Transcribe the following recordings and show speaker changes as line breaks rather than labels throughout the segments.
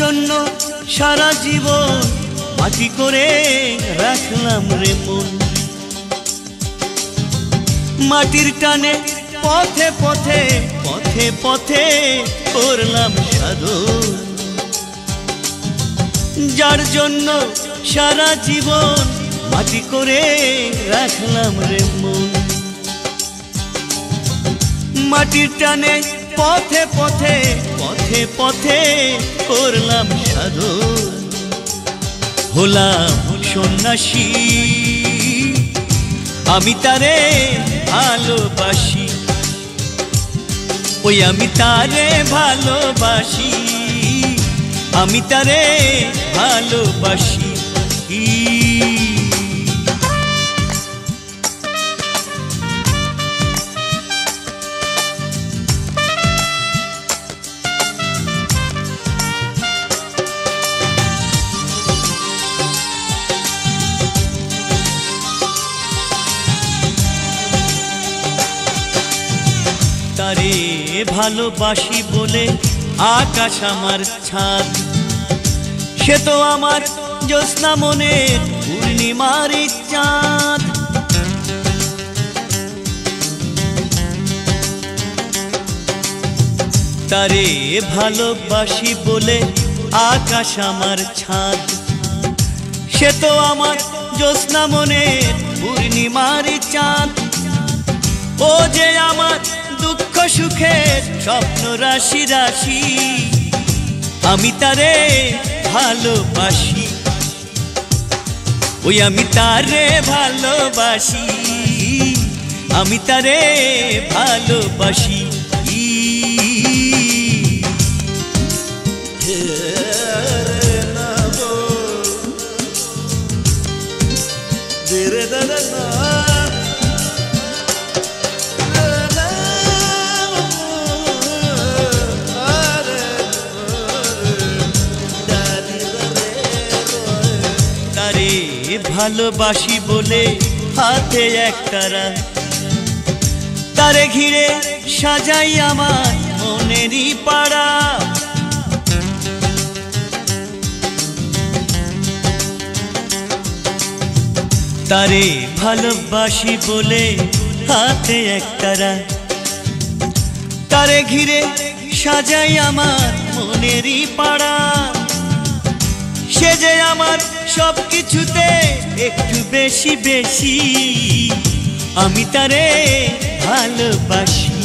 জন্য সারা জীবন মাটি করে রাখলাম রে মন। মাটির টানে পথে পথে পথে পথে করলাম সাধন। যার জন্য সারা জীবন মাটি করে রাখলাম রে মন। মাটির টানে পথে পথে পথে পথে করলাম সাধন। হলাম সন্ন্যাসী আমি তারে ভালোবাসি, ওই আমি তারে ভালোবাসি, আমি তারে ভালোবাসি। তারে ভালোবাসি বলে আকাশ আমার ছাদ, সে তো আমার জ্যোৎস্না মনের পূর্ণিমার চাঁদ। তারে ভালোবাসি বলে আকাশ আমার ছাদ, সে তো আমার জ্যোৎস্না মনের পূর্ণিমার চাঁদ। ও যে আমার দুঃখ সুখের স্বপ্ন রাশি রাশি, আমি তারে ভালোবাসি, ওই আমি তারে ভালোবাসি, আমি তারে ভালোবাসি। ভালোবাসি বলে হাতে একতারা, তারে ঘিরে সাজাই আমার মনেরই পাড়া। তারে ভালোবাসি বলে হাতে একতারা, তারে ঘিরে সাজাই আমার মনেরই পাড়া। সে যে আমার সব কিছুতে একটু বেশি বেশি, আমি তারে ভালোবাসি,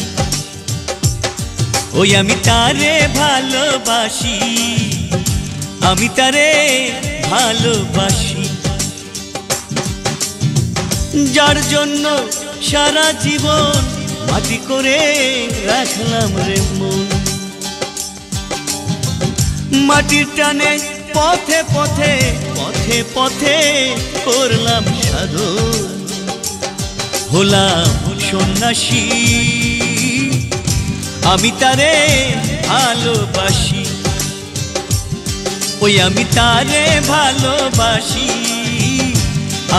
ওই আমি তারে ভালোবাসি, আমি তারে ভালোবাসি। যার জন্য সারা জীবন মাটি করে রাখলাম রে মন। মাটির টানে পথে পথে পথে পথে করলাম সাধন। হলাম সন্ন্যাসী আমি তারে ভালোবাসি, ওই আমি তারে ভালোবাসি,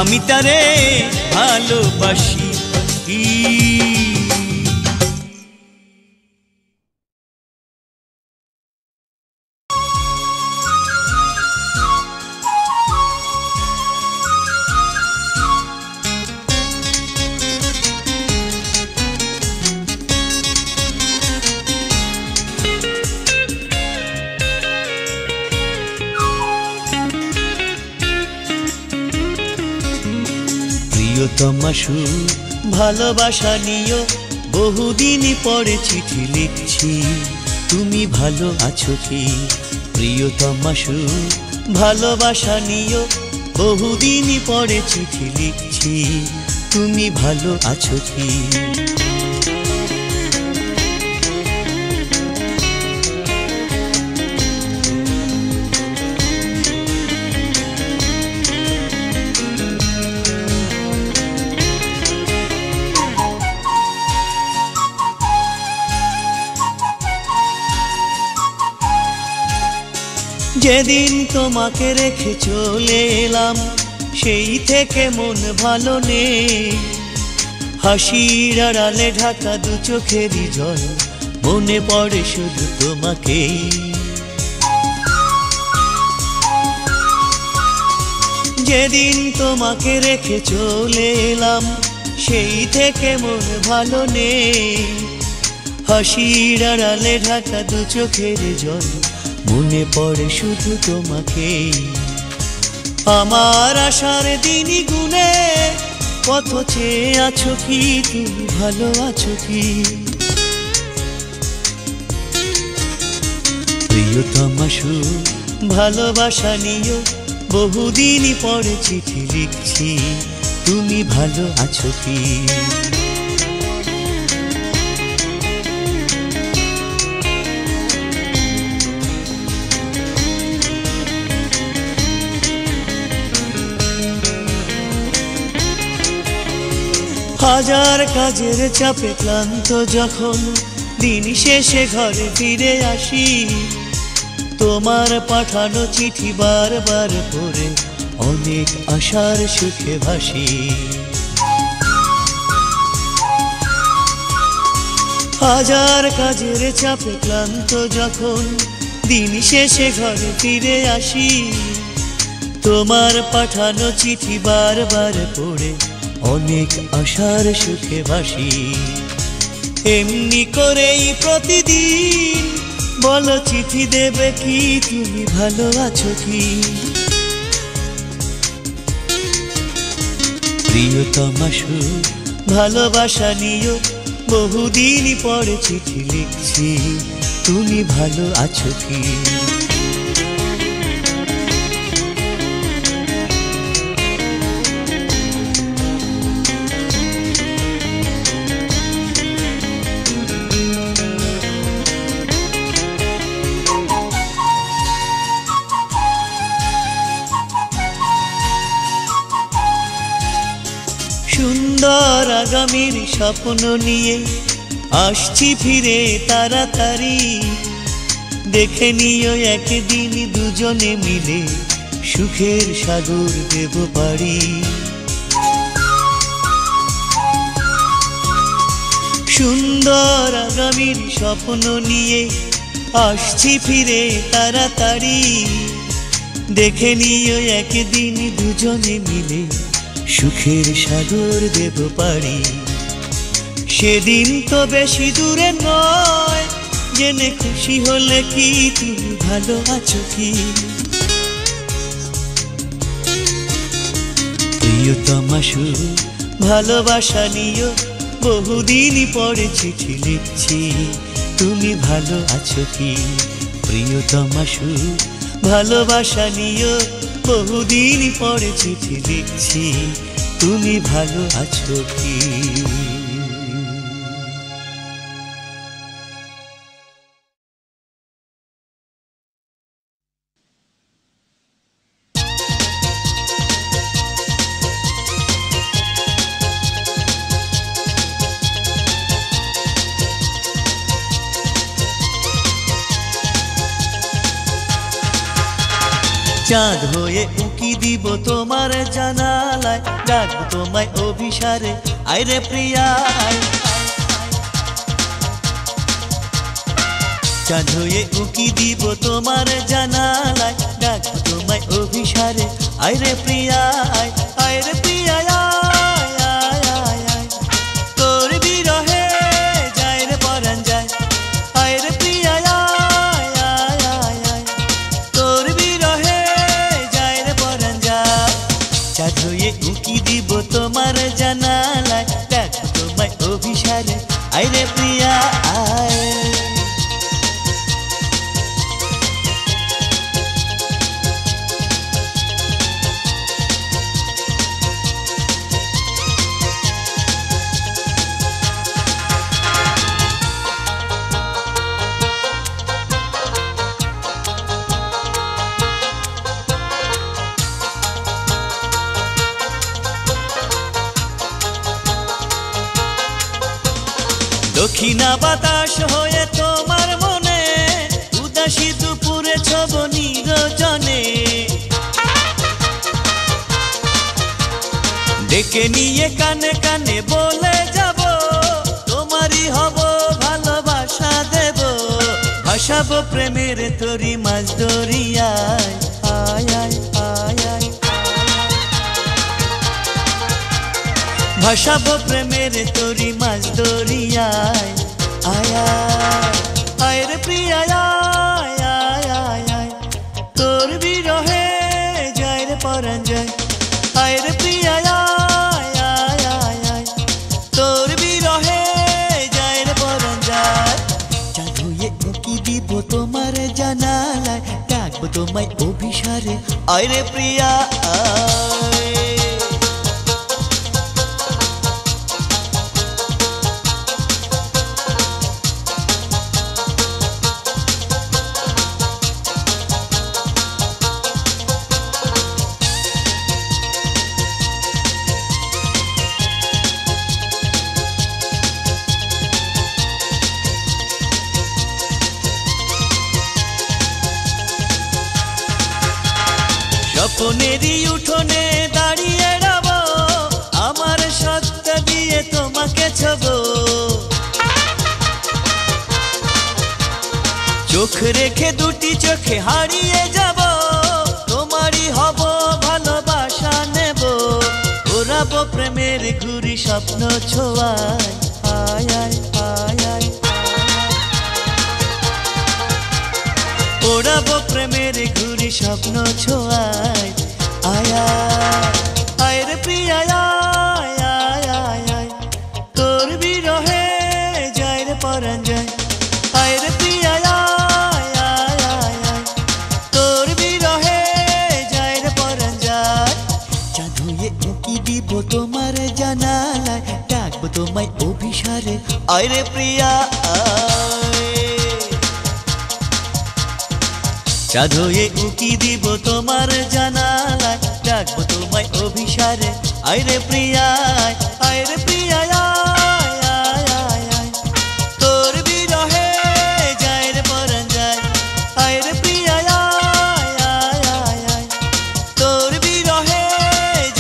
আমি তারে ভালোবাসি। প্রিয়তমাশু ভালোবাসা নিও, বহুদিন পরে চিঠি লিখছি, তুমি ভালো আছো কি? প্রিয়তমাশু ভালোবাসা নিও, বহুদিন পরে চিঠি লিখছি, তুমি ভালো আছো কি? যেদিন তোমাকে রেখে চলে এলাম, সেই থেকে মন ভালো নেই। হাসির আড়ালে ঢাকা দু চোখেরই জল, মনে পড়ে শুধু তোমাকেই। যেদিন তোমাকে রেখে চলে এলাম সেই থেকে মন ভালো নেই। হাসির আড়ালে ঢাকা দু চোখের জল, মনে পড়ে শুধু তোমাকেই। আমার আশার দিনই গুনে পথ চেয়ে আছো কি, তুমি ভালো আছো কি? প্রিয়তমা সুর ভালোবাসা নিও, বহুদিনই পরে চিঠি লিখছি, তুমি ভালো আছো কি? হাজার কাজের চাপে ক্লান্ত যখন দিন শেষে ঘরে ফিরে আসি, তোমার পাঠানো চিঠি বারবার পড়ে অনেক আশার সুখে ভাসি। হাজার কাজের চাপে ক্লান্ত যখন দিন শেষে ঘরে ফিরে আসি, তোমার পাঠানো চিঠি বারবার পড়ে অনেক আশার সুখে ভাসি। এমনি করেই প্রতিদিন বলো চিঠি দেবে কি, তুমি ভালো আছো কি? প্রিয়তমা সুর ভালোবাসা নিও, বহুদিনই পরে চিঠি লিখছি, তুমি ভালো আছো কি? সুন্দর আগামীর স্বপ্ন নিয়ে আসছি ফিরে তাড়াতাড়ি, দেখে নিও একদিন দুজনে মিলে সুখের সাগর দেব পাড়ি। সুন্দর আগামীর স্বপ্ন নিয়ে আসছি ফিরে তাড়াতাড়ি, দেখে নিও একদিন দুজনে মিলে সুখের সাগর দেব পাড়ি। সেদিন তো বেশি দূরে নয়, জেনে খুশি হলে কি, তুমি ভালো আছো কি? প্রিয়তমা সুর ভালোবাসা নিও, বহুদিনই পরে চিঠি লিখছি, তুমি ভালো আছো কি? প্রিয়তমা সুর ভালোবাসা নিও, বহুদিনই পরে চিঠি লিখছি, তুমি ভালো আছো কি? চাঁদ হয়ে উকি দিব তোমার জানালায়, ডাকবো তোমায় অভিসারে, আইরে প্রিয়া। চাঁদ হয়ে উকি দিব তোমার জানালায়, ডাকবো তোমায় অভিসারে, আইরে প্রিয়া, আইরে প্রিয়া। তোর বিরহে যায় রে পরাণ যায়, আইরে প্রিয়া। চাঁদ হয়ে উকি দিব তোমার জানালায়, ডাকবো তোমায় অভিসারে, আইরে প্রিয়া আয়। দক্ষিণা বাতাস হয়ে তোমার মনে উদাসী দুপুরে ছব নিরজনে, ডেকে নিয়ে কানে কানে বলে যাব, তোমারই হব ভালোবাসা দেব, ভাসাবো প্রেমের তরি মাঝ দরিয়ায়, আয় আয় আয় আয়। ভাসাবো প্রেমের তরি মাছ দরিয়ায়। আয় আয় রে প্রিয়া আয় আয় আয় আয়, তোর বিরহে যায় রে পরাণ যায়। আয় রে প্রিয়া আয় আয় আয় আয়, তোর বিরহে যায় রে পরাণ যায়। চাঁদ হয়ে উঁকি দিব তোমার জানালায়, ডাকবো তোমায় অভিসারে। আয় রে প্রিয়া আয়। স্বপ্নেরই উঠোনে দাঁড়িয়ে রব, আমার সত্তা দিয়ে তোমাকে ছবো। চোখ রেখে দুটি চোখে হারিয়ে যাব, তোমারই হব ভালোবাসা নেব। ওড়াবো প্রেমের ঘুরি স্বপ্ন ছোঁয়ায়। আয় আয় আয় আয়, ওড়াবো প্রেমের ঘুরি স্বপ্ন ছোঁয়ায়। আয় আয় রে প্রিয়া আয় আয় আয় আয়, তোর বিরহে যায় রে পরাণ যায়। আয় রে প্রিয়া আয় আয় আয় আয়, তোর বিরহে যায় রে পরাণ যায়। চাঁদ হয়ে উঁকি দিব তোমার জানালায়, ডাকবো তোমায় অভিসারে। আয় রে প্রিয়া আয়। চাঁদ হয়ে উঁকি দিব তোমার জানালায়, ডাকবো তোমায় অভিসারে। আয় রে প্রিয়া আয় রে প্রিয়া আয় আয় আয় আয়, তোর বিরহে যায় রে পরাণ যায়। আয় রে প্রিয়া আয় আয় আয় আয়, তোর বিরহে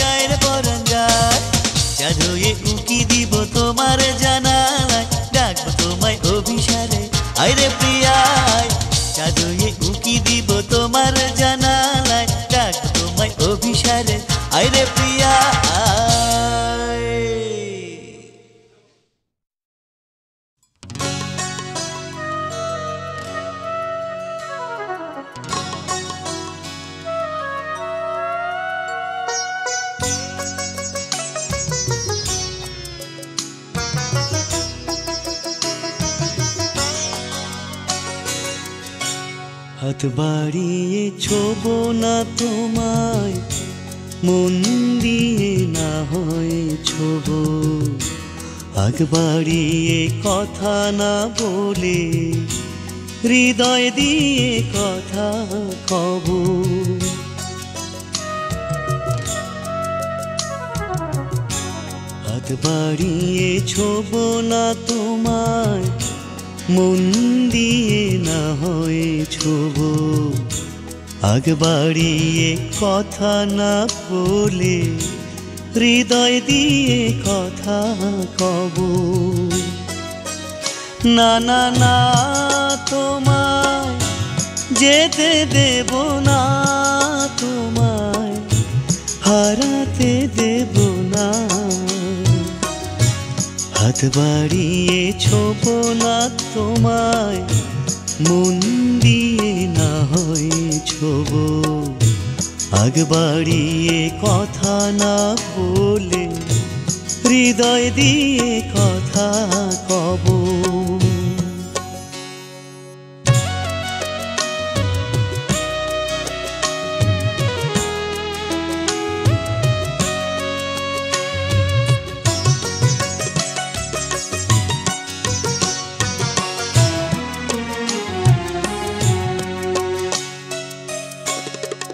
যায় রে পরাণ যায়। চাঁদ হয়ে উঁকি দিব তোমার জানালায়, ডাকবো তোমায় অভিসারে। আয় রে প্রিয়া চাঁদ হয়ে উঁকি দিব তোমার জানালায়, ডাকবো তোমায় অভিসারে। আয় রে প্রিয়া আয়। হাত বাড়িয়ে ছোবো না তোমায়, মন দিয়ে না হয় ছোবো। আগ বাড়িয়ে কথা না বলে, হৃদয় দিয়ে কথা কব। হাত বাড়িয়ে ছোবো না তোমায়, মন দিয়ে না হয় ছোবো। আগ বাড়িয়ে কথা না বলে, হৃদয় দিয়ে কথা কব। না না না তোমায় যেতে দেব না, তোমায় হারাতে দেব না। হাত বাড়িয়ে ছোবো না তোমায়, মন দিয়ে না হয় ছোবো। আগ বাড়িয়ে কথা না বলে, হৃদয় দিয়ে কথা কব।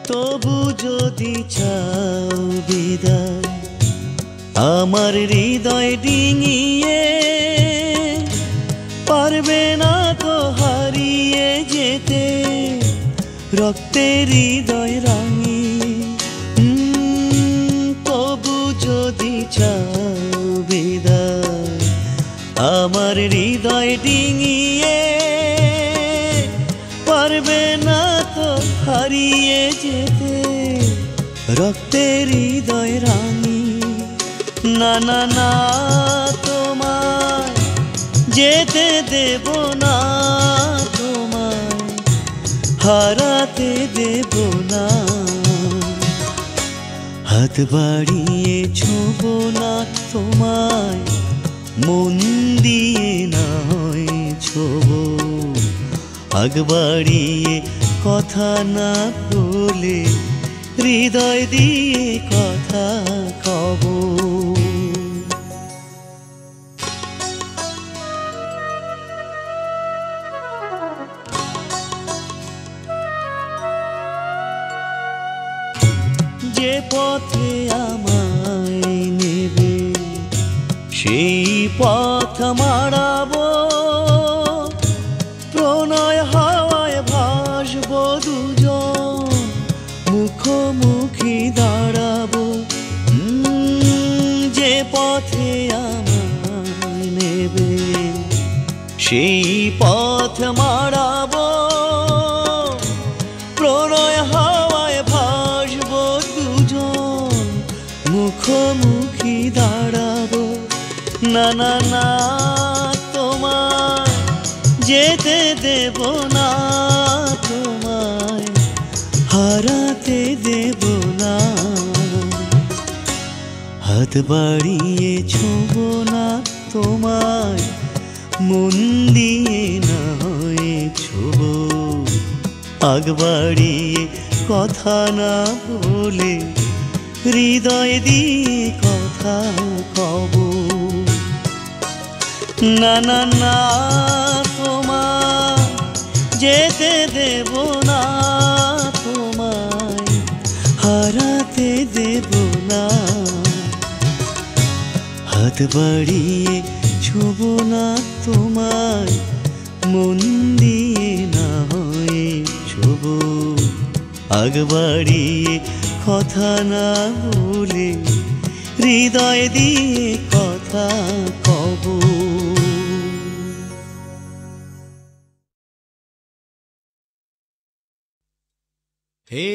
তবু যদি চাও বিদায়, আমার হৃদয় ডিঙিয়ে, পারবে না তো হারিয়ে যেতে রক্তের হৃদয় রাঙিয়ে। তবু যদি চাও বিদায়, আমার হৃদয় ডিঙিয়ে, পারবে না তো হারিয়ে যেতে রক্তের হৃদয় রাঙি। না না না তোমায় যেতে দেব না, তোমায় হারাতে দেব না। হাত বাড়িয়ে ছোঁবো না তোমায়, মন দিয়ে নয় ছোঁবো। আগ বাড়িয়ে কথা না বলে হৃদয় দিয়ে কথা কব। যে পথে আমায় নেবে সেই পথ মাড়াবো, প্রণয় হাওয়ায় ভাসবো দুজন, মুখোমুখি দাঁড়াবো। যে পথে আমায় নেবে সেই পথ মাড়াবো, প্রণয় হাওয়ায় ভাসবো দুজন, মুখোমুখি দাঁড়াবো। না না না তোমায় যেতে দেব না, তোমায় হারাতে দেব না। হাত বাড়িয়ে ছোঁবো না তোমায়, মন দিয়ে নয় ছোঁবো। আগ বাড়িয়ে কথা না বলে হৃদয় দিয়ে কথা কব। না না না তোমায় যেতে দেব না, তোমায় হারাতে দেব না। হাত বাড়িয়ে ছোঁবো না তোমায়, মন দিয়ে না হয় ছোঁবো। আগ বাড়িয়ে কথা না বলে হৃদয় দিয়ে কথা কব। হে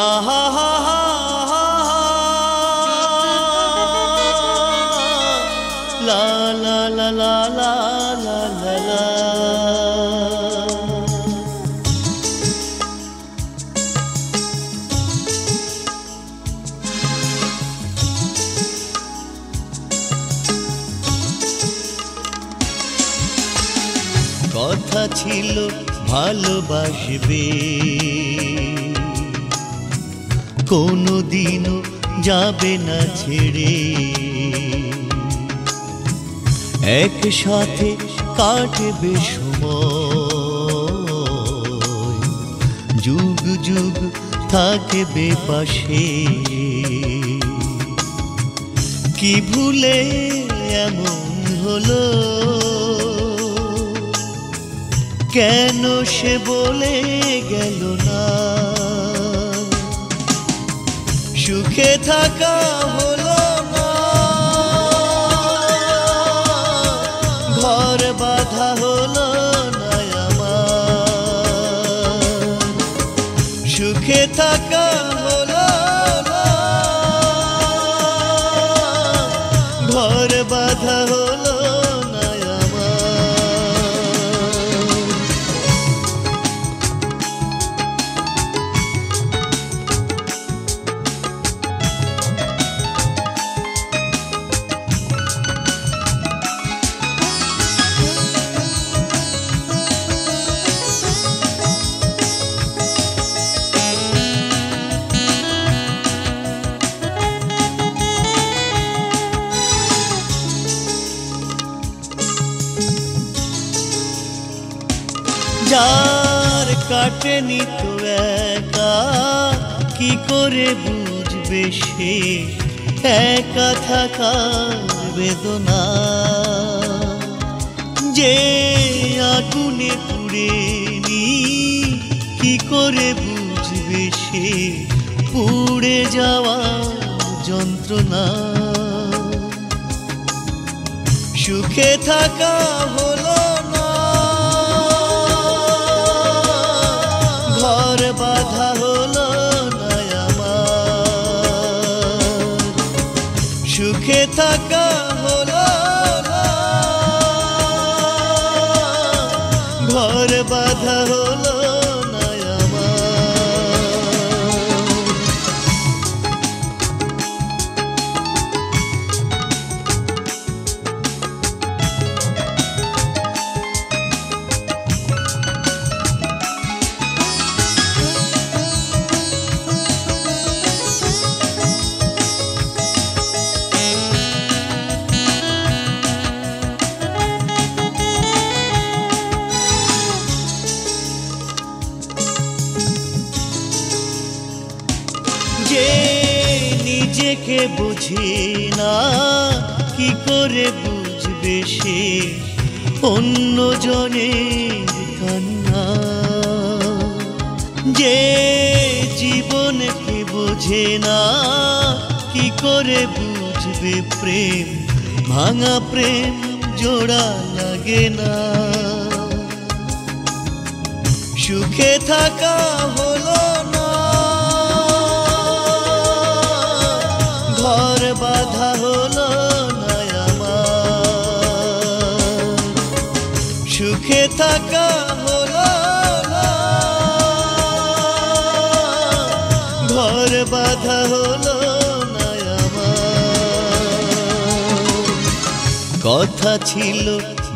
আহা হা হা লা লা লা লা লা লা লা লা। কথা ছিল ভালোবাসবে, কোনোদিনও যাবে না ছেড়ে। একসাথে কাটবে সময়, যুগ যুগ থাকবে পাশে। কি ভুলে এমন হলো, কেন সে বলে গেল না। সুখে থাকা হলো না, ঘর বাঁধা হলো না আমার। সুখে থাকা হলো না, ঘর বাঁধা হলো না আমার। যার কাটেনি তো একা, কি করে বুঝবে সে একা থাকার বেদনা। যে আগুনে পুড়েনি, কি করে বুঝবে সে পুড়ে যাওয়া যন্ত্রণা। সুখে থাকা হলো না, ঘর বাঁধা হলো না আমার। সুখে থাকা হলো না, ঘর বাঁধা হলো না আমার। যে নিজেকে বুঝি না কি করে বুঝবে সে অন্য জনের কান্না, যে জীবনকে বোঝে না কি করে বুঝবে প্রেম, ভাঙা প্রেম জোড়া লাগে না। সুখে থাকা হলো না, ঘর বাঁধা হলো না আমার। সুখে থাকা হলো না, ঘর বাঁধা হলো না আমার। কথা ছিল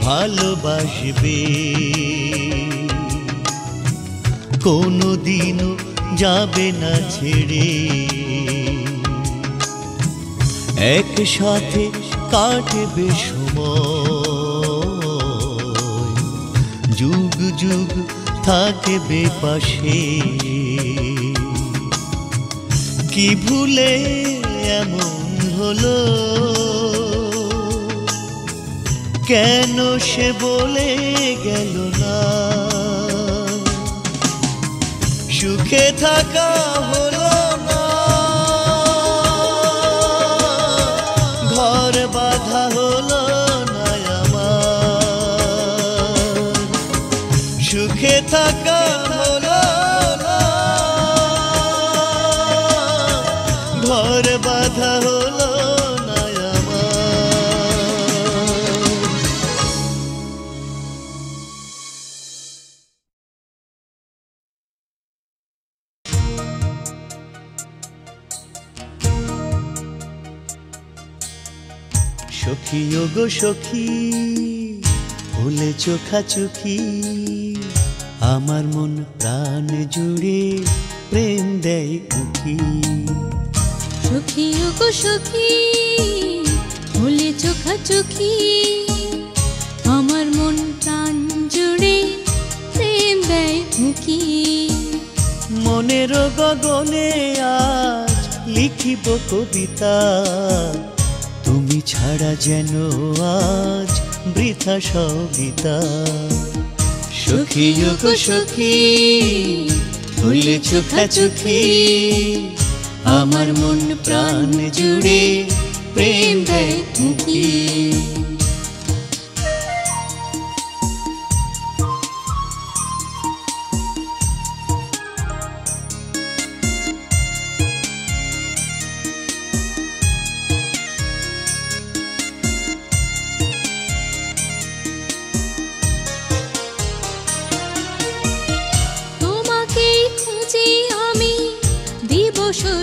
ভালোবাসবে, কোনোদিনও যাবে না ছেড়ে, একসাথে কাটবে সময়, যুগ যুগ থাকবে পাশে। কি ভুলে এমন হলো, কেন সে বলে গেল না। সুখে থাকা হলো না, ঘর বাঁধা হলো না আমার। সুখে থাকা হলো না, ঘর বাঁধা হলো না আমার। সখী ওগো সখী হলে চোখাচোখি, আমার মন প্রাণ জুড়ে প্রেম দেয় উকি।
সখী ওগো সখী হলে চোখাচোখি, আমার মন প্রাণ জুড়ে প্রেম দেয় উকি।
মনের গগনে আজ লিখিব কবিতা, তুমি ছাড়া যেন আজ বৃথা সবিতা। সখী ওগো সখী হলে চোখাচোখি, আমার মন প্রাণ জুড়ে প্রেম দেয় উকি।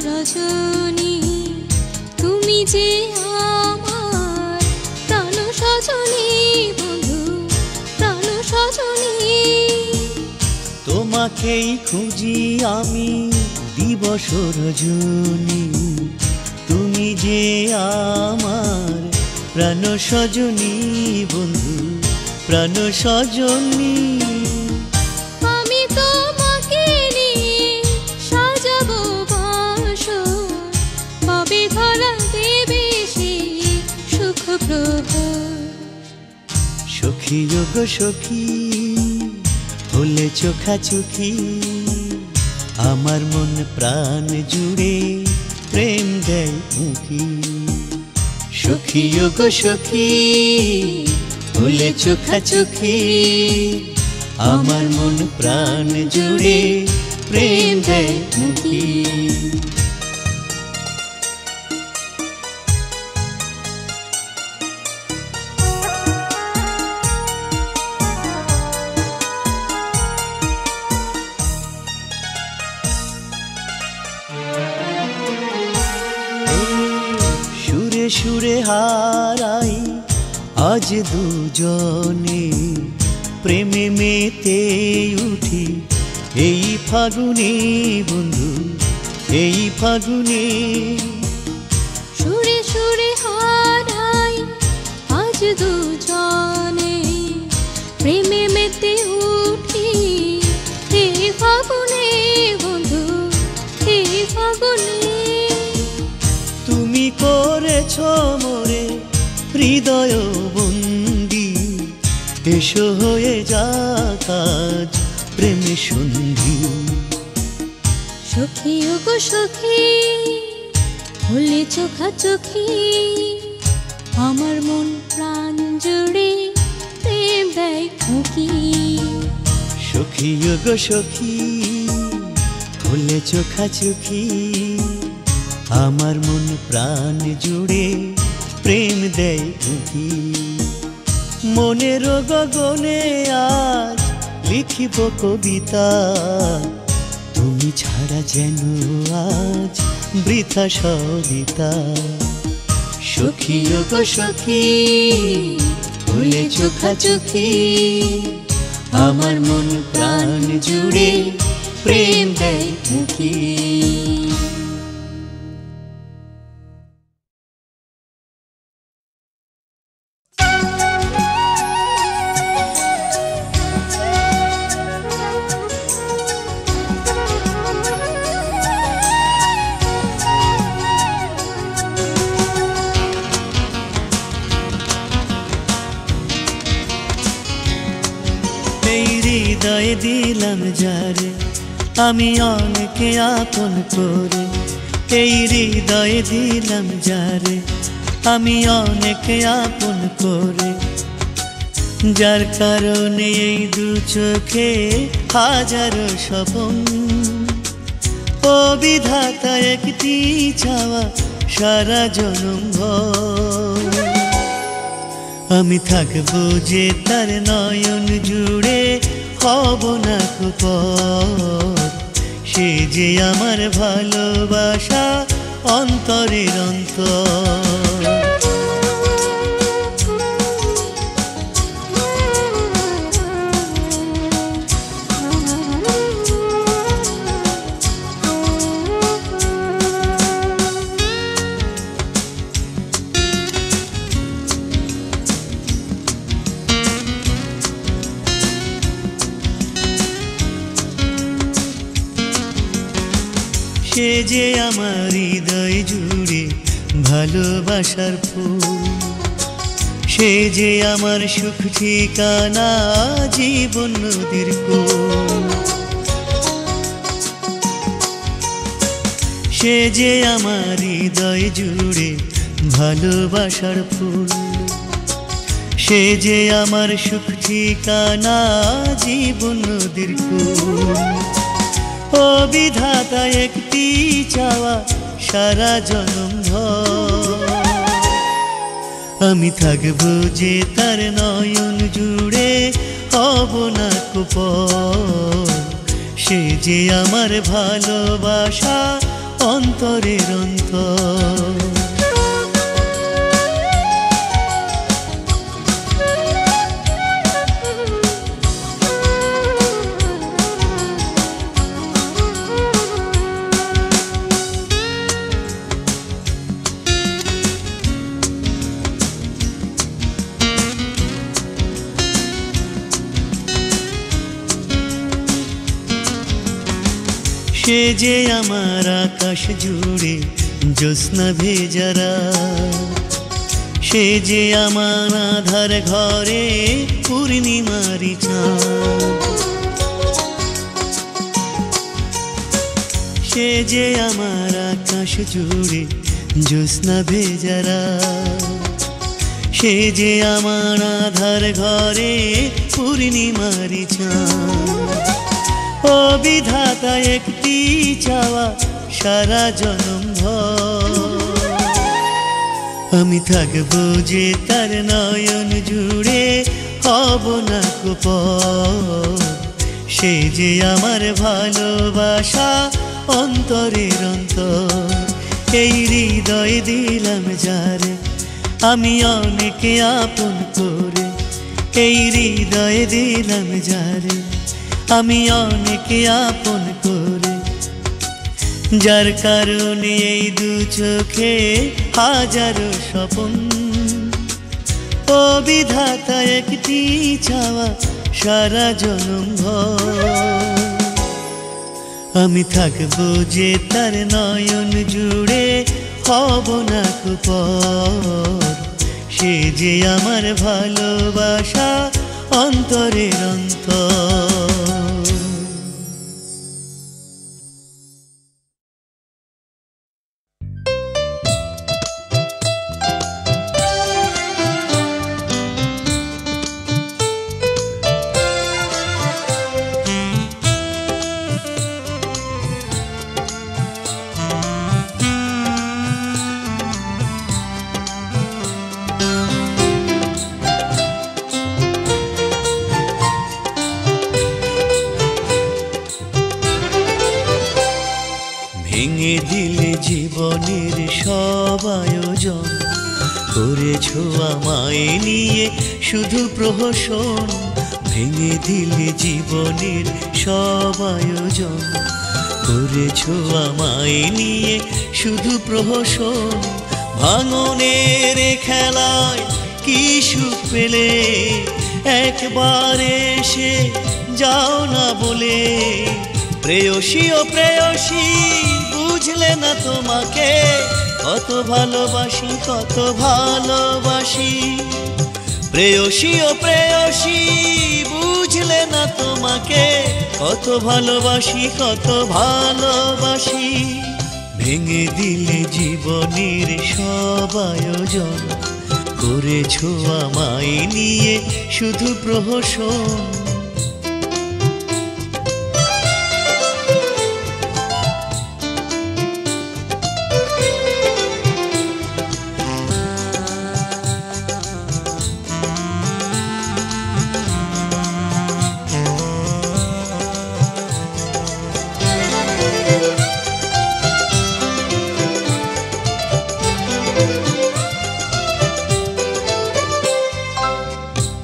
রজনী তুমি যে আমার প্রাণ সজনী, বন্ধু প্রাণ সজনী।
তোমাকেই খুঁজি আমি দিবস রজনী, তুমি যে আমার প্রাণ সজনী, বন্ধু প্রাণ সজনী। সখী ওগো সখী হলে চোখাচোখি, আমার মন প্রাণ জুড়ে প্রেম দেয় উকি। সখী ওগো সখী হলে চোখাচোখি, আমার মন প্রাণ জুড়ে প্রেম দেয় উকি। সুরে হারাই আজ দুজনে, প্রেমে মেতে উঠি এই ফাগুনে বন্ধু, এই ফাগুনে।
সুরে সুরে হারাই আজ দুজনে, প্রেমে মেতে উঠি এই ফাগুনে বন্ধু, এই ফাগুনে।
তুমি করেছ মোরে হৃদয় বন্দি, এসো হয়ে যাক আজ প্রেমে সন্ধি।
সখী ও গো সখী, হলে চোখাচোখি, আমার মন প্রাণ জুড়ে প্রেম দেয় উঁকি।
সখী ও গো সখী, হলে চোখাচোখি, আমার মন প্রাণ জুড়ে প্রেম দেয় উঁকি। মনের গগনে আজ লিখিব কবিতা, তুমি ছাড়া যেন আজ বৃথা সবিতা। সখী ও গো সখী, হলে চোখাচোখি, আমার মন প্রাণ জুড়ে প্রেম দেয় উঁকি। হৃদয়ে দিলাম যারে আমি অনেকে আপন করে, এই হৃদয়ে দিলাম যারে আমি অনেকে আপন করে। যার কারণে এই দু চোখে হাজারো স্বপন, ও বিধাতা একটি চাওয়া সারা জনম ভর। আমি থাকবো যে তার নয়ন জুড়ে, হব না কুপর। সে যে আমার ভালোবাসা অন্তরের অন্তর। সে যে আমার হৃদয় জুড়ে ভালোবাসার ফুল, সে যে আমার সুখ ঠিকানা জীবন নদীর কূল। সে যে আমার হৃদয় জুড়ে ভালোবাসার ফুল, সে যে আমার সুখ ঠিকানা জীবন নদীর কূল। ও বিধাতা একটি চাওয়া সারা জনম ভর। আমি থাকবো যে তার নয়ন জুড়ে, হব না কুপর। সে যে আমার ভালোবাসা অন্তরের অন্তর। সে যে আমার আকাশ জুড়ে জ্যোৎস্না ভেজারা, সে যে আমার আধার ঘরে পূর্ণিমারি চাঁদ। সে যে আমার আকাশ জুড়ে জ্যোৎস্না ভেজারা, সে যে আমার আধার ঘরে পূর্ণিমারি চাঁদ। ও বিধাতা একটি চাওয়া সারা জনম ভর। আমি থাকবো যে তার নয়ন জুড়ে, হব না কুপর। সে যে আমার ভালোবাসা অন্তরের অন্তর। এই হৃদয় দিলাম যারে আমি অনেক আপন করে, এই হৃদয় দিলাম যারে আমি অনেক আপন করে। যার কারণে এই দু চোখে হাজারো স্বপ্ন, ও বিধাতা একটি চাওয়া সারা জনম ভর। আমি থাকবো যে তার নয়ন জুড়ে, হব না কুপর। সে যে আমার ভালোবাসা অন্তরের অন্তর। ভেঙে দিলে জীবনের সব আয়োজন, করেছো আমায় নিয়ে শুধু প্রহসন। ভেঙে দিলে জীবনের সব আয়োজন, করেছো আমায় নিয়ে শুধু প্রহসন। ভাঙনের খেলায় কি সুখ পেলে, একবার এসে যাও না বলে। প্রেয়সী ও প্রেয়সী বুঝলে না তোমাকে, কত ভালোবাসি কত ভালোবাসি। প্রেয়সী ও প্রেয়সী বুঝলে না তোমাকে, কত ভালোবাসি কত ভালোবাসি। ভেঙে দিলে জীবনের সব আয়োজন, করেছো আমায় নিয়ে শুধু প্রহসন।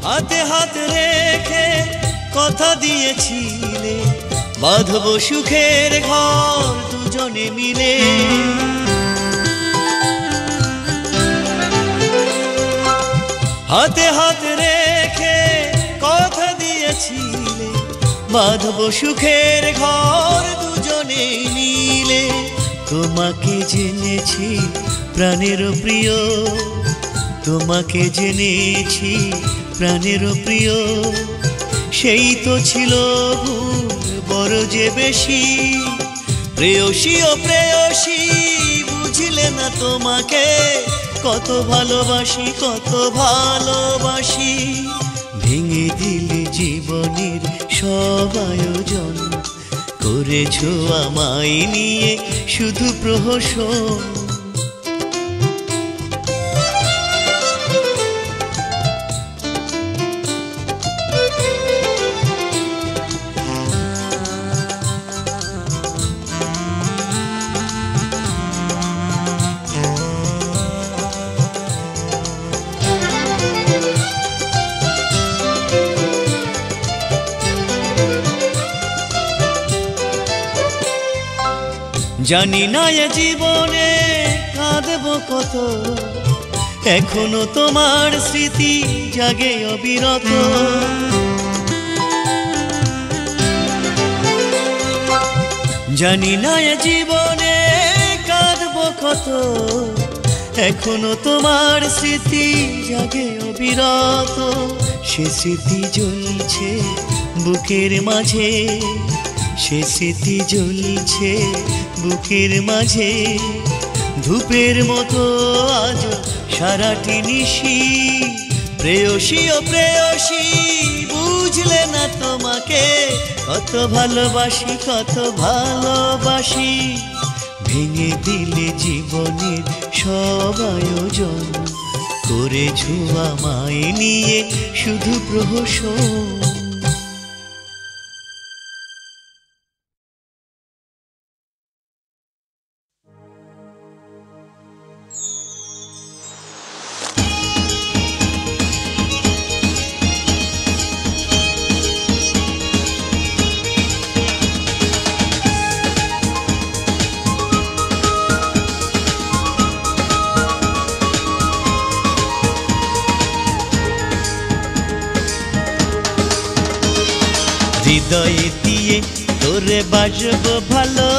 হাতে হাত রেখে কথা দিয়েছিলে, বাঁধবো সুখের ঘর দুজনে মিলে। হাতে হাত রেখে কথা দিয়েছিলে, বাঁধবো সুখের ঘর দুজনে মিলে। তোমাকে জেনেছি প্রাণের প্রিয়, তোমাকে জেনেছি প্রাণের প্রিয়। সেই তো ছিল ভুল বড় যে বেশি। প্রেয়সী ও প্রেয়সী বুঝলে না তোমাকে, কত ভালোবাসি কত ভালোবাসি। ভেঙে দিলে জীবনের সব আয়োজন, করেছো আমায় নিয়ে শুধু প্রহসন। জানি না এ জীবনে কাঁদবো কত, এখনো তোমার স্মৃতি জাগে অবিরত। জানি না এ জীবনে কাঁদবো কত, এখনো তোমার স্মৃতি জাগে অবিরত। সে স্মৃতি জ্বলছে বুকের মাঝে, সে স্মৃতি জ্বলছে বুকের মাঝে। ধূপের মতো আজ সারাটি নিশি। প্রেয়সী ও প্রেয়সী বুঝলে না তোমাকে, কত ভালোবাসি কত ভালোবাসি। ভেঙে দিলে জীবনের সব আয়োজন, করেছো আমায় নিয়ে শুধু প্রহসন। হৃদয়ে দিয়ে তোরে বাসবো ভালো,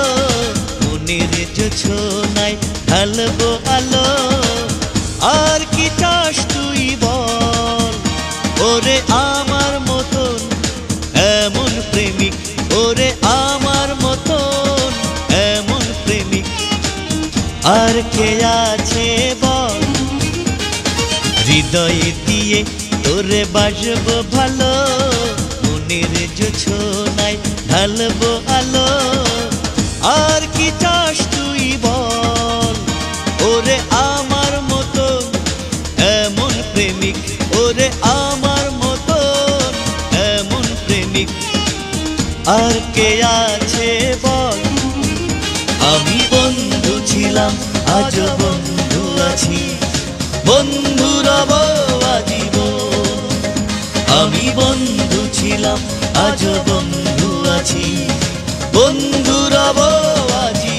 মনের জোছনায় ঢালবো আলো। আর কি চাস তুই বল, ওরে আমার মতন এমন প্রেমিক, ওরে আমার মতন এমন প্রেমিক আর কে আছে বল। হৃদয়ে দিয়ে তোরে বাসবো ভালো, মনের জোছনায় ঢালবো আলো। আর কি চাস তুই বল, ওরে আমার মতন এমন প্রেমিক, ওরে আমার মতন এমন প্রেমিক আর কে আছে বল। আমি বন্ধু ছিলাম আজ বন্ধু আছি, বন্ধু রব আজীবন। আমি বন্ধু ছিলাম আজ বন্ধু আছি, বন্ধু রব আজীবন।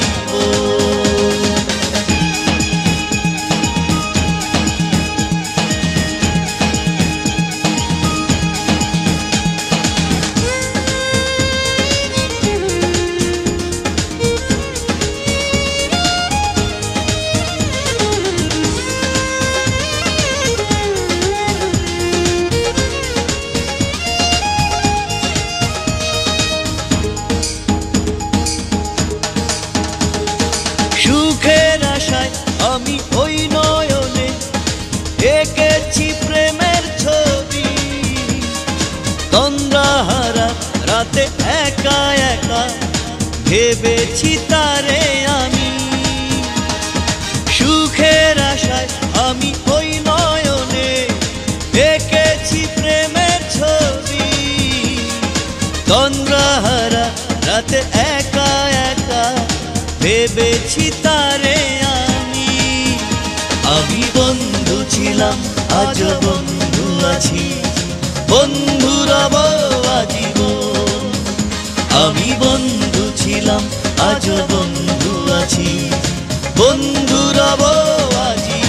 সুখের আশায় আমি ওই নয়নে এঁকেছি প্রেমের ছবি, তন্দ্রাহারা রাতে একা একা ভেবেছি তারে আমি। সুখের আশায় আমি ওই নয়নে এঁকেছি প্রেমের ছবি, তন্দ্রাহারা রাতে একা একা ভেবেছি তারে আমি। আমি বন্ধু ছিলাম আজ বন্ধু আছি, বন্ধু রব আজীবন। আমি বন্ধু ছিলাম আজ বন্ধু আছি, বন্ধু রব আজীবন।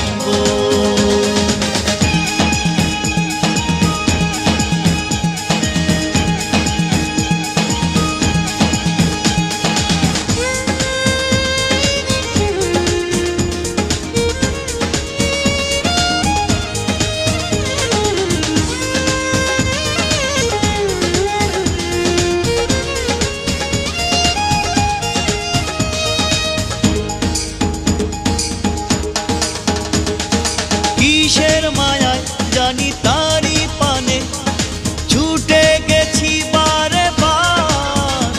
কিসের মায়ায় জানি তারি পানে ছুটে গেছি বারে বার,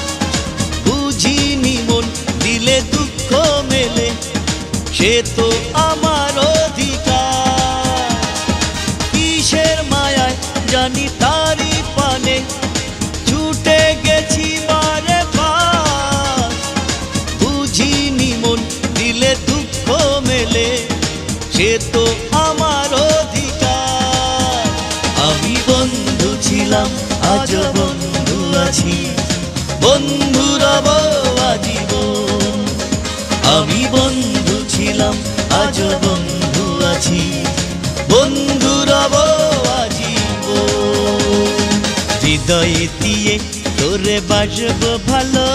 বুঝিনি মন দিলে দুঃখ মেলে সে তো আমার অধিকার। কিসের মায়ায় জানি তারি পানে ছুটে গেছি বারে বার, বুঝিনি মন দিলে দুঃখ মেলে সে তো আমার অধিকার। আমি বন্ধু ছিলাম আজ বন্ধু আছি, বন্ধু রব আজীবন। আমি বন্ধু ছিলাম আজ বন্ধু আছি, বন্ধু রব আজীবন। হৃদয়ে দিয়ে তোরে বাসবো ভালো,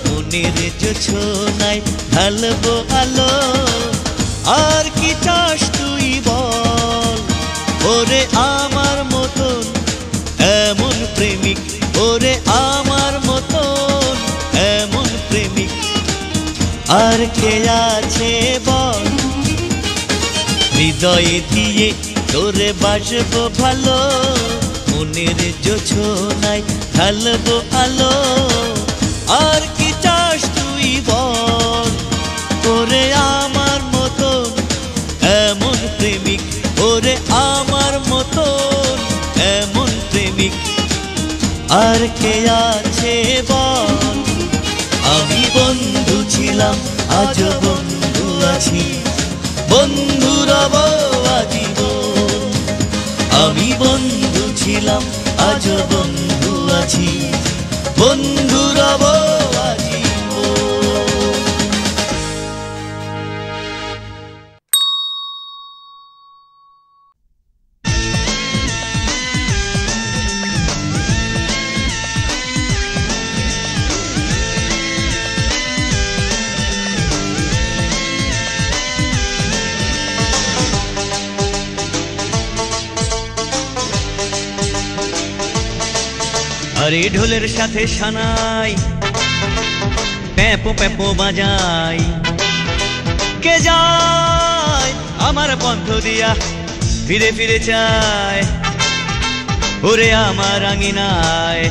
মনের জোছনায় ঢালবো আলো। আর কি চাস তুই বল, ওরে আমার মতন এমন প্রেমিক, ওরে আমার মতন এমন প্রেমিক আর কে আছে বল। হৃদয়ে দিয়ে তোরে বাসবো ভালো, মনের জোছনায় ঢালবো আলো। আর কি চাস তুই বল, ওরে আমার মতন এমন প্রেমিক, ওরে আমার মতন এমন প্রেমিক আর কে আছে বল। আমি বন্ধু ছিলাম আজ বন্ধু আছি, বন্ধু রব আজীবন। আমি বন্ধু ছিলাম আজ বন্ধু আছি, বন্ধু রব আজীবন। আরে ঢোলের সাথে সানাই প্যাপো প্যাপো বাজাই কে যায় আমার পন্থ দিয়া ফিরে ফিরে চায় ওরে আমার আঙিনায়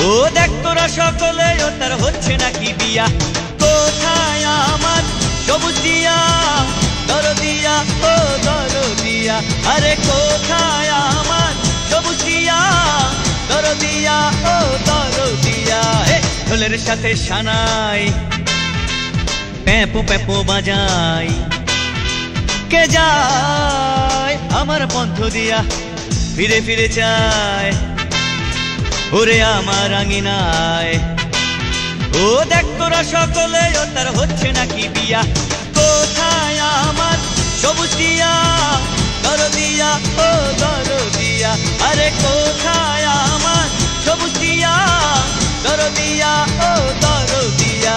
ও দেখ তোরা সকলে ও তার হচ্ছে নাকি বিয়া কোথায় আমার সবুজ দিয়া দরদিয়া ও দরদিয়া আরে কোথায় আমার সবুজ দিয়া দরদিয়া ও দরদিয়া ঢোলের সাথে সানাই প্যাপো প্যাপো বাজাই কে যায় আমার পন্থ দিয়া ফিরে ফিরে চায় ওরে আমার আঙিনায় ও দেখ তোরা সকলে ও তার হচ্ছে নাকি বিয়া কোথায় আমার সবুজ দিয়া দরদিয়া ও দরদিয়া আরে কোথায় আমার সবুজ দিয়া দরদিয়া ও দরদিয়া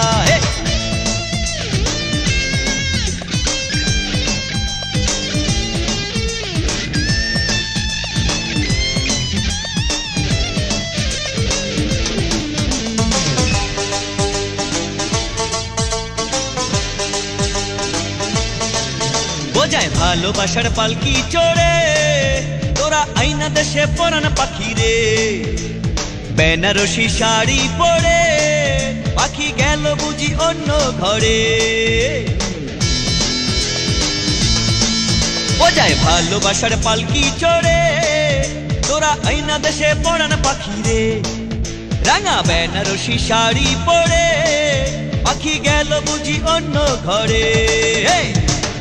বোঝায় ভালোবাসার পালকি চড়ে তোরা আইনা দেশে পরান পাখি রে বেনারসি শাড়ি পরে পাখি গেল বুঝি অন্য ঘরে বোঝায় ভালোবাসার পালকি চড়ে তোরা আইনা দেশে পরান পাখি রে রাঙা বেনারসি শাড়ি পরে পাখি গেল বুঝি অন্য ঘরে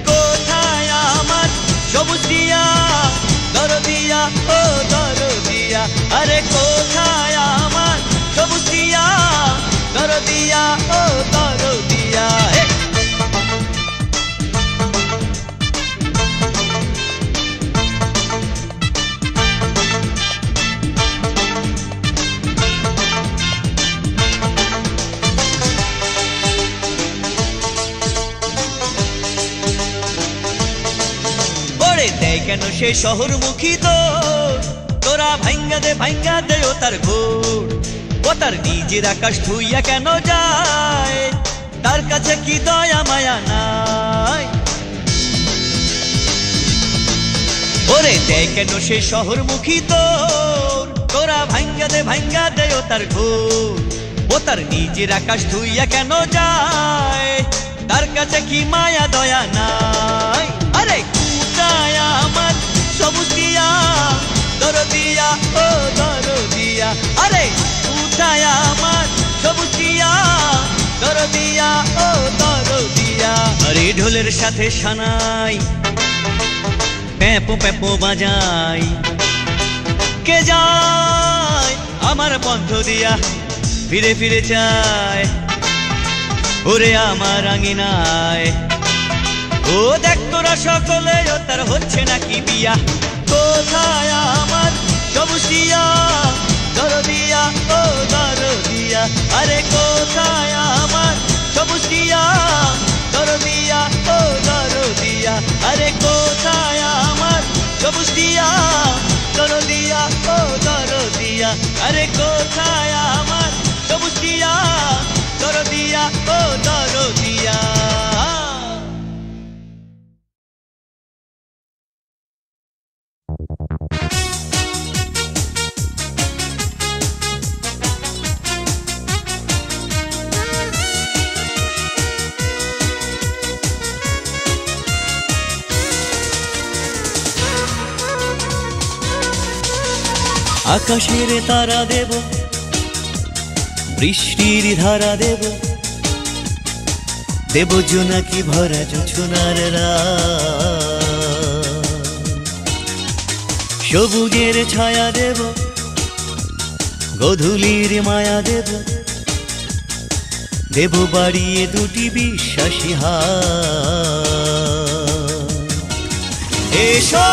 কোথায় আমার সবুজ দিয়া দরদিয়া ও দরদিয়া আরে কোথায় আমার সবুজ দিয়া দরদিয়া ও দরদিয়া দেয় কেন সে শহরমুখী তোরা ভাঙ্গা দে ও তার ঘোর ও তার নিজের আকাশ ধুইয়া কেন যায় তার কাছে কি দয়া মায়া নাই ওরে দেয় কেন সে শহরমুখী তোরা ভাঙ্গা দে ও তার ঘোর ও তার নিজের আকাশ ধুইয়া কেন যায় তার কাছে কি মায়া দয়া নাই আরে কোথায় আমার সবুজ দিয়া দরদিয়া ও দরদিয়া আরে কোথায় আমার সবুজ দিয়া দরদিয়া ও দরদিয়া আরে ঢোলের সাথে সানাই প্যাপো প্যাপো বাজাই কে যায় আমার পন্থ দিয়া ফিরে ফিরে চায় ওরে আমার আঙিনায় ও দেখ তোরা সকলে ও তার হচ্ছে নাকি বিয়া কোথায় আমার সবুজ দিয়া দরদিয়া ও দরদিয়া আরে কোথায় আমার সবুজ দিয়া দরদিয়া ও দরদিয়া আরে কোথায় আমার সবুজ দিয়া দরদিয়া ও দরদিয়া আরে কোথায় আমার সবুজ দিয়া দরদিয়া ও দরদিয়া আকাশের তারা দেব বৃষ্টির ধারা দেব দেব জোনাকি ভরা জোছনার রাত সবুজের ছায়া দেব গোধূলির মায়া দেব দেব বাড়িয়ে দুটি বিশ্বাসী হাত এসো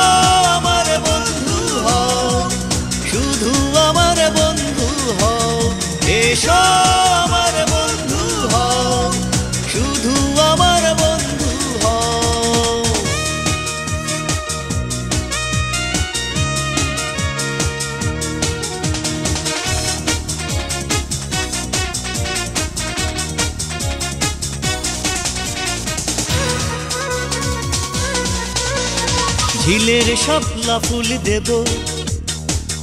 আমার বন্ধু হও শুধু আমার বন্ধু হও এসো আমার বন্ধু হও শুধু আমার বন্ধু হও ঝিলের শাপলা ফুল দেব,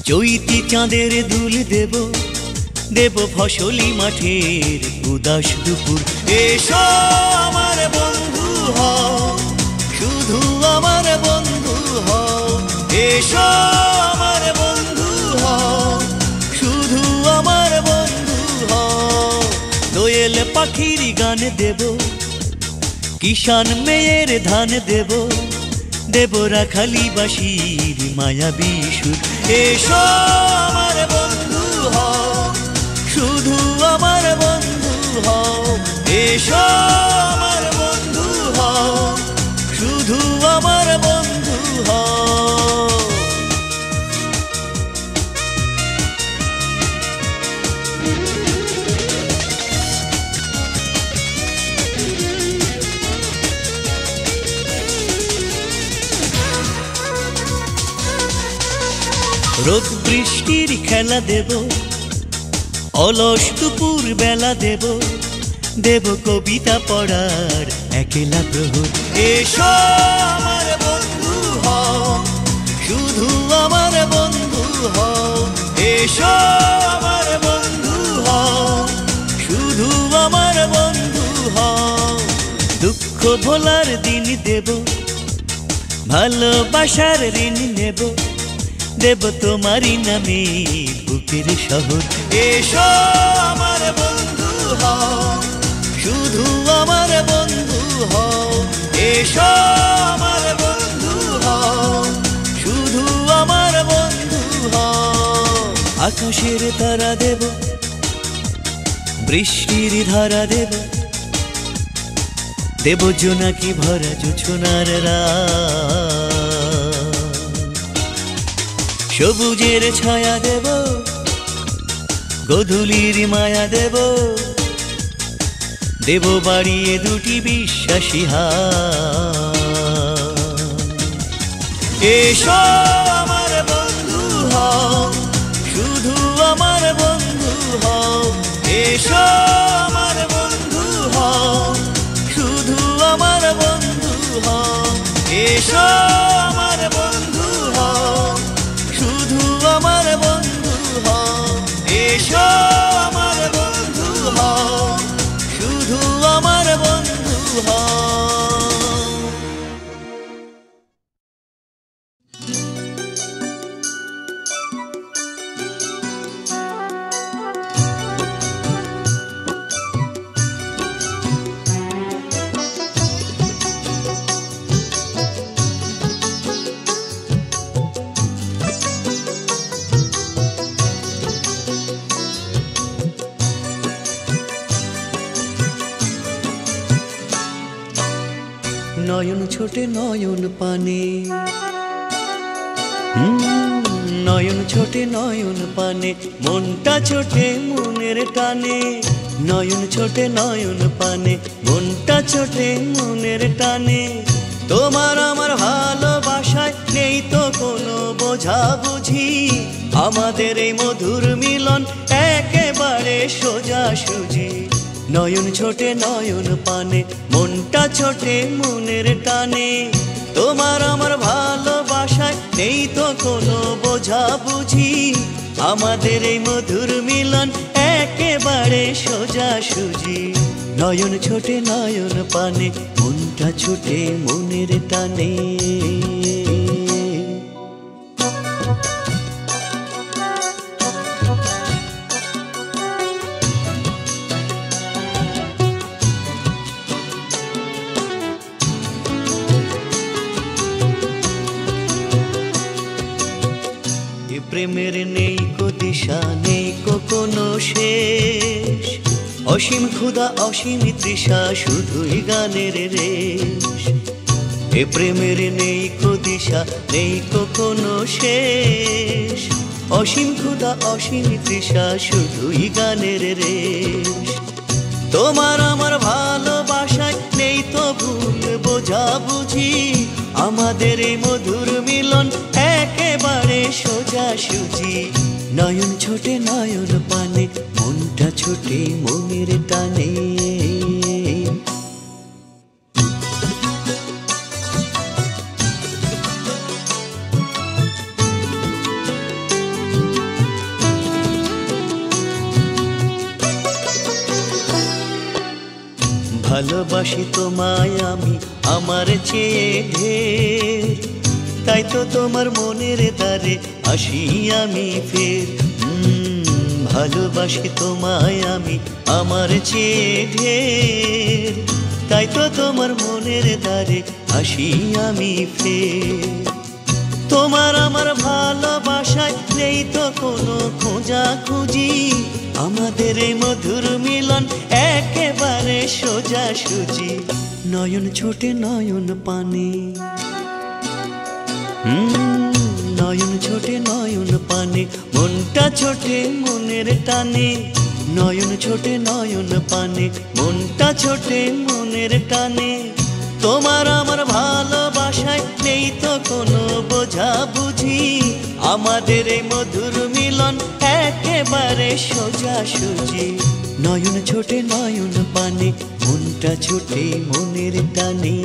চৈতি চাঁদের দুল দেব, দেব ফসলি মাঠের উদাস দুপুর। এসো আমার বন্ধু হও, শুধু আমার বন্ধু হও। এসো আমার বন্ধু হও, শুধু আমার বন্ধু হও। দোয়েল পাখির গান দেব, কিষান মেয়ের ধান দেব, দেব রাখালি বাসির মায়াবী সুর। এসো আমার বন্ধু হও, শুধু আমার বন্ধু হও। এসো আমার বন্ধু হও, শুধু আমার বন্ধু হও। রোদ বৃষ্টির খেলা দেব, অলস দুপুর বেলা দেব, দেব কবিতা পড়ার একলা প্রহর। এসো আমার বন্ধু হও, শুধু আমার বন্ধু হও। এসো আমার বন্ধু হও, শুধু আমার বন্ধু হও। দুঃখ ভোলার দিন দেব, ভালোবাসার ঋণ নেব, দেব তোমারই নামে বুকের শহর। এসো আমার বন্ধু হও, শুধু আমার বন্ধু হও। এসো আমার বন্ধু হও, শুধু আমার বন্ধু হও। আকাশের তারা দেব, বৃষ্টির ধারা দেব, দেব জোনাকি ভরা জোছনার রাত। সবুজের ছায়া দেব, গোধূলির মায়া দেব, দেব বাড়িয়ে দুটি বিশ্বাসী হাত। এসো আমার বন্ধু হও, শুধু আমার বন্ধু হও। এসো আমার বন্ধু হও, শুধু আমার বন্ধু হও। এসো আমার বন্ধু হও, শুধু আমার বন্ধু হও। এসো আমার বন্ধু হও, শুধু আমার বন্ধু হও। নয়ন ছোটে নয়ন পানে, নয়ন ছোটে নয়ন পানে, মনটা ছোটে মনের টানে। নয়ন ছোটে নয়ন পানে, মনটা ছোটে মনের টানে। তোমার আমার ভালোবাসায় নেই তো কোনো বোঝাবুঝি, আমাদের এই মধুর মিলন একেবারে সোজাসুজি। নয়ন ছোটে নয়ন পানে, মনটা ছোটে মনের টানে। তোমার আমার ভালোবাসায় নেই তো কোনো বোঝাবুঝি, আমাদের এই মধুর মিলন একেবারে সোজাসুজি। নয়ন ছোটে নয়ন পানে, মনটা ছোটে মনের টানে। প্রেমের নেই কো দিশা, নেই কো কোনো শেষ, অসীম ক্ষুধা অসীম তৃষা, শুধুই গানের রেশ। এ প্রেমের নেই কো দিশা, নেই কো কোনো শেষ, অসীম ক্ষুধা অসীম তৃষা, শুধুই গানের রেশ। তোমার আমার ভালোবাসায় নেই তো ভুল বোঝাবুঝি, আমাদের এই মধুর মিলন একেবারে সোজাসুজি। নয়ন ছোটে নয়ন পানে, মনটা ছোটে মনের টানে। ভালোবাসি তোমায় আমি আমার চেয়ে ঢের, তাই তো তোমার মনের দ্বারে আসি আমি ফের। ভালোবাসি তোমায় আমি আমার চেয়ে ঢের, তাই তো তোমার মনের দ্বারে আসি আমি ফের। তোমার আমার ভালোবাসায় নেই তো কোনো খোঁজাখুঁজি, আমাদের এই মধুর মিলন একেবারে সোজাসুজি। নয়ন ছোটে নয়ন পানে, নয়ন ছোটে নয়ন পানে, মনটা ছোটে মনের টানে। নয়ন ছোটে নয়ন পানে, মনটা ছোটে মনের টানে। তোমার আমার ভালোবাসায় নেই তো কোনো বোঝাবুঝি, আমাদের এই মধুর মিলন একেবারে সোজাসুজি। নয়ন ছোটে নয়ন পানে, মনটা ছোটে মনের টানে।